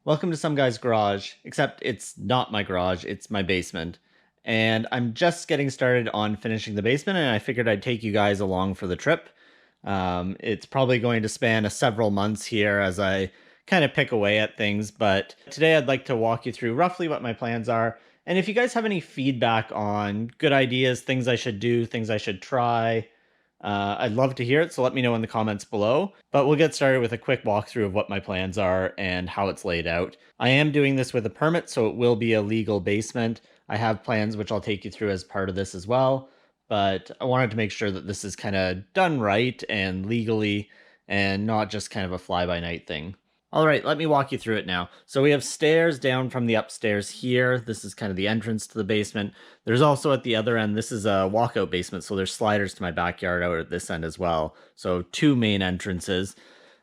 Welcome to Some Guy's Garage, except it's not my garage, it's my basement. And I'm just getting started on finishing the basement, and I figured I'd take you guys along for the trip. It's probably going to span several months here as I kind of pick away at things, but today I'd like to walk you through roughly what my plans are. And if you guys have any feedback on good ideas, things I should do, things I should try, I'd love to hear it, so let me know in the comments below. But we'll get started with a quick walkthrough of what my plans are and how it's laid out. I am doing this with a permit, so it will be a legal basement. I have plans which I'll take you through as part of this as well, but I wanted to make sure that this is kind of done right and legally and not just kind of a fly-by-night thing. All right, let me walk you through it now. So we have stairs down from the upstairs here. This is kind of the entrance to the basement. There's also at the other end, this is a walkout basement, so there's sliders to my backyard out at this end as well. So two main entrances.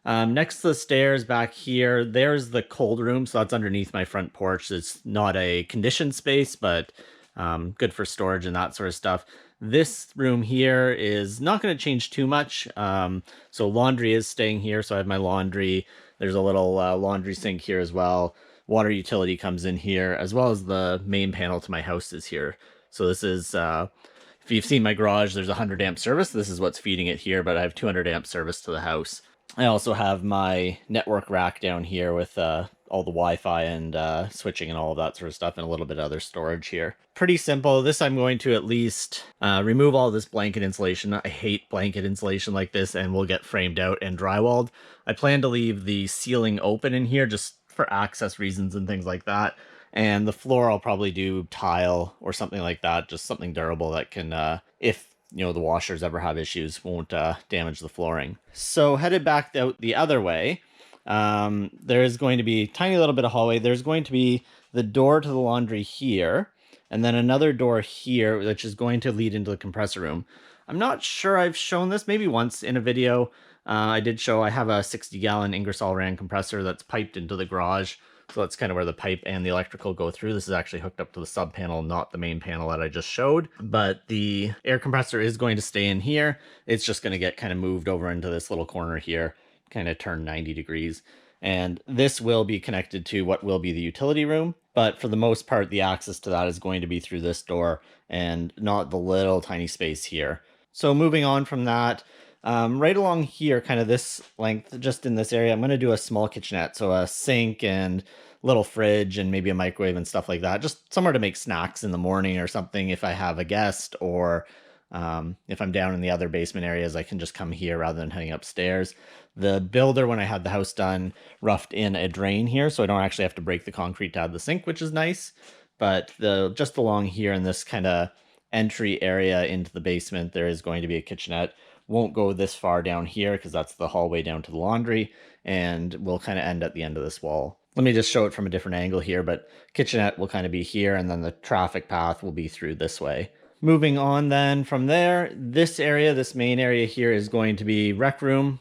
Next to the stairs back here, there's the cold room, so that's underneath my front porch. It's not a conditioned space, but good for storage and that sort of stuff. This room here is not going to change too much. So laundry is staying here, so I have my laundry. There's a little laundry sink here as well. Water utility comes in here, as well as the main panel to my house is here. So this is, if you've seen my garage, there's a 100 amp service. This is what's feeding it here, but I have 200 amp service to the house. I also have my network rack down here with all the Wi-Fi and switching and all of that sort of stuff, and a little bit of other storage here. Pretty simple. This I'm going to at least remove all this blanket insulation. I hate blanket insulation like this, and will get framed out and drywalled. I plan to leave the ceiling open in here just for access reasons and things like that. And the floor I'll probably do tile or something like that, just something durable that can, if the washers ever have issues, won't damage the flooring. So headed back out the other way, there is going to be a tiny little bit of hallway. There's going to be the door to the laundry here, and then another door here, which is going to lead into the compressor room. I'm not sure I've shown this, maybe once in a video. I did show I have a 60-gallon Ingersoll Rand compressor that's piped into the garage. So that's kind of where the pipe and the electrical go through. This is actually hooked up to the sub panel, not the main panel that I just showed. But the air compressor is going to stay in here. It's just going to get kind of moved over into this little corner here, kind of turn 90 degrees. And this will be connected to what will be the utility room. But for the most part, the access to that is going to be through this door and not the little tiny space here. So moving on from that, right along here, kind of this length, just in this area, I'm going to do a small kitchenette. So a sink and little fridge and maybe a microwave and stuff like that. Just somewhere to make snacks in the morning or something if I have a guest, or if I'm down in the other basement areas, I can just come here rather than heading upstairs. The builder, when I had the house done, roughed in a drain here, so I don't actually have to break the concrete to add the sink, which is nice. But just along here in this kind of entry area into the basement, there is going to be a kitchenette. Won't go this far down here because that's the hallway down to the laundry, and we'll kind of end at the end of this wall. Let me just show it from a different angle here, but kitchenette will kind of be here, and then the traffic path will be through this way. Moving on then from there, this area, this main area here is going to be rec room.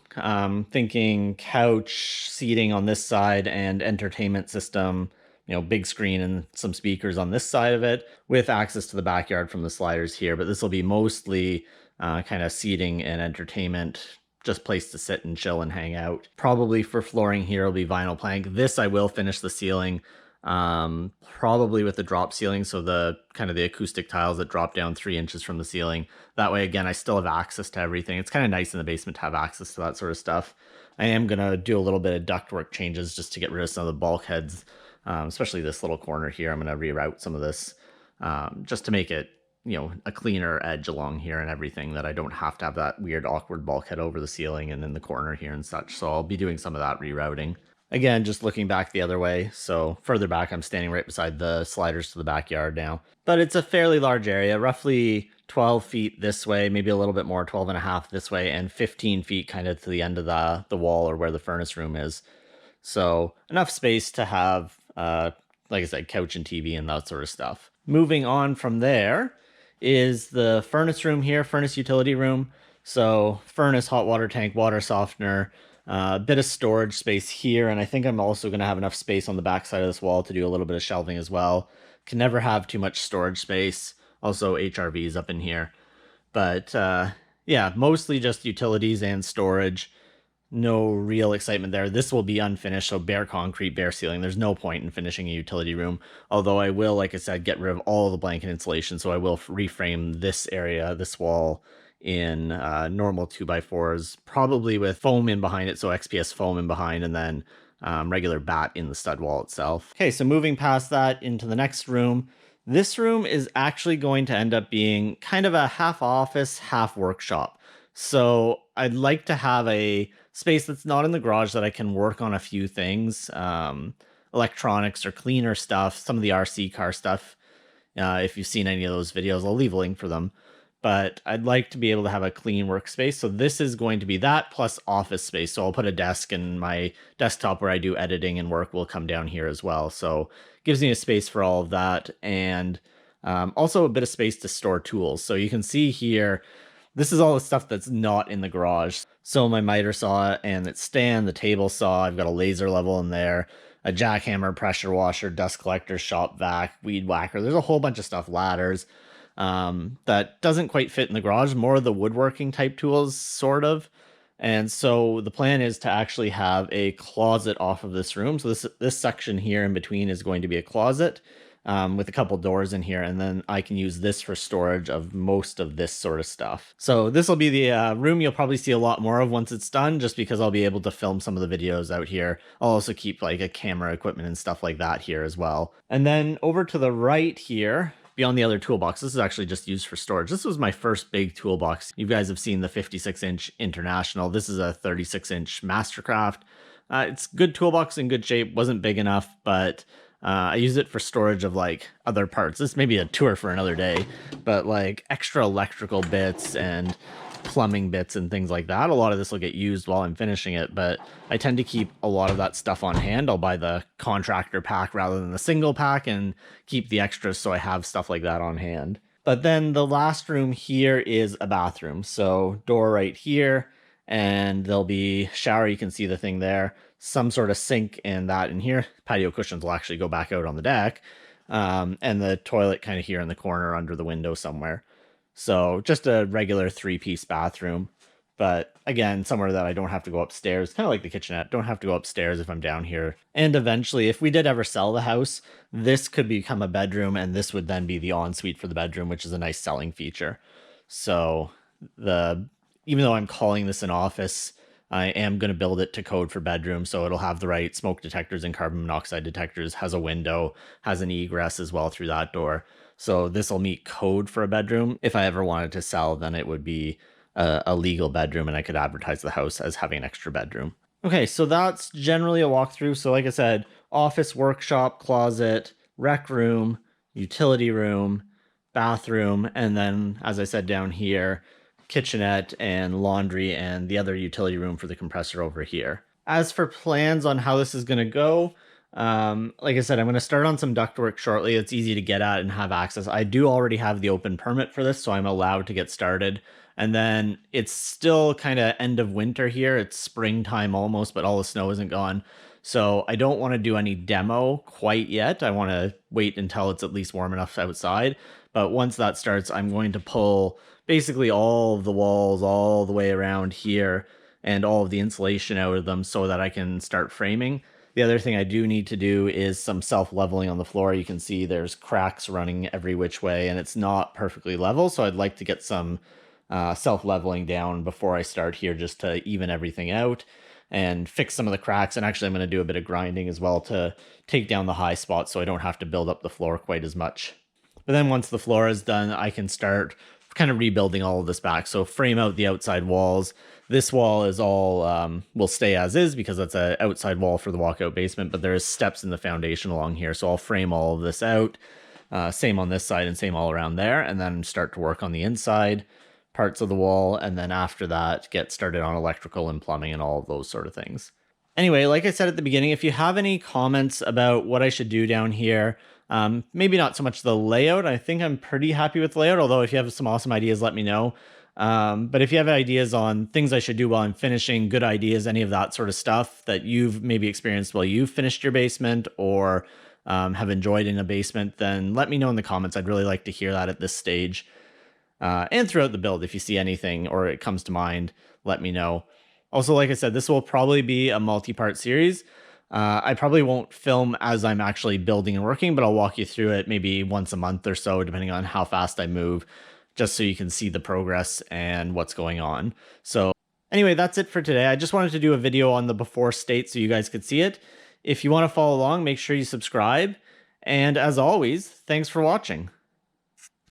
Thinking couch, seating on this side, and entertainment system, big screen and some speakers on this side of it, with access to the backyard from the sliders here. But this will be mostly kind of seating and entertainment, just place to sit and chill and hang out. Probably for flooring here will be vinyl plank. This I will finish the ceiling, probably with the drop ceiling, so the kind of the acoustic tiles that drop down 3 inches from the ceiling. That way, again, I still have access to everything. It's kind of nice in the basement to have access to that sort of stuff. I am going to do a little bit of ductwork changes just to get rid of some of the bulkheads, especially this little corner here. I'm going to reroute some of this just to make it a cleaner edge along here and everything, that I don't have to have that weird awkward bulkhead over the ceiling and in the corner here and such. So I'll be doing some of that rerouting. Again, just looking back the other way. So further back, I'm standing right beside the sliders to the backyard now. But it's a fairly large area, roughly 12 feet this way, maybe a little bit more, 12 and a half this way, and 15 feet kind of to the end of the wall or where the furnace room is. So enough space to have, like I said, couch and TV and that sort of stuff. Moving on from there is the furnace room here, furnace utility room. So furnace, hot water tank, water softener, a bit of storage space here, and I think I'm also going to have enough space on the back side of this wall to do a little bit of shelving as well. Can never have too much storage space. Also HRVs up in here. But yeah, mostly just utilities and storage. no real excitement there. This will be unfinished, so bare concrete, bare ceiling. There's no point in finishing a utility room, although I will, like I said, get rid of all the blanket insulation, so I will reframe this area, this wall, in normal 2x4s, probably with foam in behind it, so XPS foam in behind, and then regular batt in the stud wall itself. Okay, so moving past that into the next room. This room is actually going to end up being kind of a half office, half workshop. So I'd like to have a space that's not in the garage that I can work on a few things, electronics or cleaner stuff, some of the RC car stuff. If you've seen any of those videos, I'll leave a link for them. But I'd like to be able to have a clean workspace. So this is going to be that plus office space. So I'll put a desk, and my desktop where I do editing and work will come down here as well. So it gives me a space for all of that. And also a bit of space to store tools. So you can see here, this is all the stuff that's not in the garage. So my miter saw and its stand, the table saw, I've got a laser level in there, a jackhammer, pressure washer, dust collector, shop vac, weed whacker. There's a whole bunch of stuff, ladders, that doesn't quite fit in the garage, more of the woodworking type tools, sort of. And so the plan is to actually have a closet off of this room. So this section here in between is going to be a closet. With a couple doors in here, and then I can use this for storage of most of this sort of stuff. So this will be the room you'll probably see a lot more of once it's done, just because I'll be able to film some of the videos out here. I'll also keep like a camera equipment and stuff like that here as well. And then over to the right here, beyond the other toolbox, this is actually just used for storage. This was my first big toolbox. You guys have seen the 56-inch International. This is a 36-inch Mastercraft. It's good toolbox, in good shape, wasn't big enough, but I use it for storage of like other parts. This may be a tour for another day, but like extra electrical bits and plumbing bits and things like that. A lot of this will get used while I'm finishing it, but I tend to keep a lot of that stuff on hand. I'll buy the contractor pack rather than the single pack and keep the extras so I have stuff like that on hand. But then the last room here is a bathroom. So door right here, and there'll be shower. You can see the thing there, some sort of sink and that in here. Patio cushions will actually go back out on the deck. And the toilet kind of here in the corner under the window somewhere. So just a regular 3-piece bathroom. But again, somewhere that I don't have to go upstairs, kind of like the kitchenette, don't have to go upstairs if I'm down here. And eventually, if we did ever sell the house, this could become a bedroom, and this would then be the ensuite for the bedroom, which is a nice selling feature. So even though I'm calling this an office, I am going to build it to code for bedroom, so it'll have the right smoke detectors and carbon monoxide detectors, has a window, has an egress as well through that door. So this will meet code for a bedroom. If I ever wanted to sell, then it would be a legal bedroom, and I could advertise the house as having an extra bedroom. Okay, so that's generally a walkthrough. So like I said, office, workshop, closet, rec room, utility room, bathroom, and then, as I said down here, kitchenette and laundry and the other utility room for the compressor over here. As for plans on how this is going to go, like I said, I'm going to start on some ductwork shortly. It's easy to get at and have access. I do already have the open permit for this, so I'm allowed to get started. And then it's still kind of end of winter here. It's springtime almost, but all the snow isn't gone. So I don't want to do any demo quite yet. I want to wait until it's at least warm enough outside. But once that starts, I'm going to pull basically all of the walls all the way around here and all of the insulation out of them so that I can start framing. The other thing I do need to do is some self-leveling on the floor. You can see there's cracks running every which way, and it's not perfectly level. So I'd like to get some self-leveling down before I start here, just to even everything out and fix some of the cracks. And actually I'm going to do a bit of grinding as well to take down the high spots so I don't have to build up the floor quite as much. But then once the floor is done, I can start kind of rebuilding all of this back. So frame out the outside walls. This wall is all will stay as is because that's an outside wall for the walkout basement, but there's steps in the foundation along here. So I'll frame all of this out. Same on this side and same all around there, and then start to work on the inside parts of the wall, and then after that get started on electrical and plumbing and all of those sort of things. Anyway, like I said at the beginning, if you have any comments about what I should do down here, maybe not so much the layout. I think I'm pretty happy with the layout, although if you have some awesome ideas, let me know. But if you have ideas on things I should do while I'm finishing, good ideas, any of that sort of stuff that you've maybe experienced while you've finished your basement or have enjoyed in a basement, then let me know in the comments. I'd really like to hear that at this stage. And throughout the build, if you see anything or it comes to mind, let me know. Also, like I said, this will probably be a multi-part series. I probably won't film as I'm actually building and working, but I'll walk you through it maybe once a month or so, depending on how fast I move, just so you can see the progress and what's going on. So anyway, that's it for today. I just wanted to do a video on the before state so you guys could see it. If you want to follow along, make sure you subscribe. And as always, thanks for watching.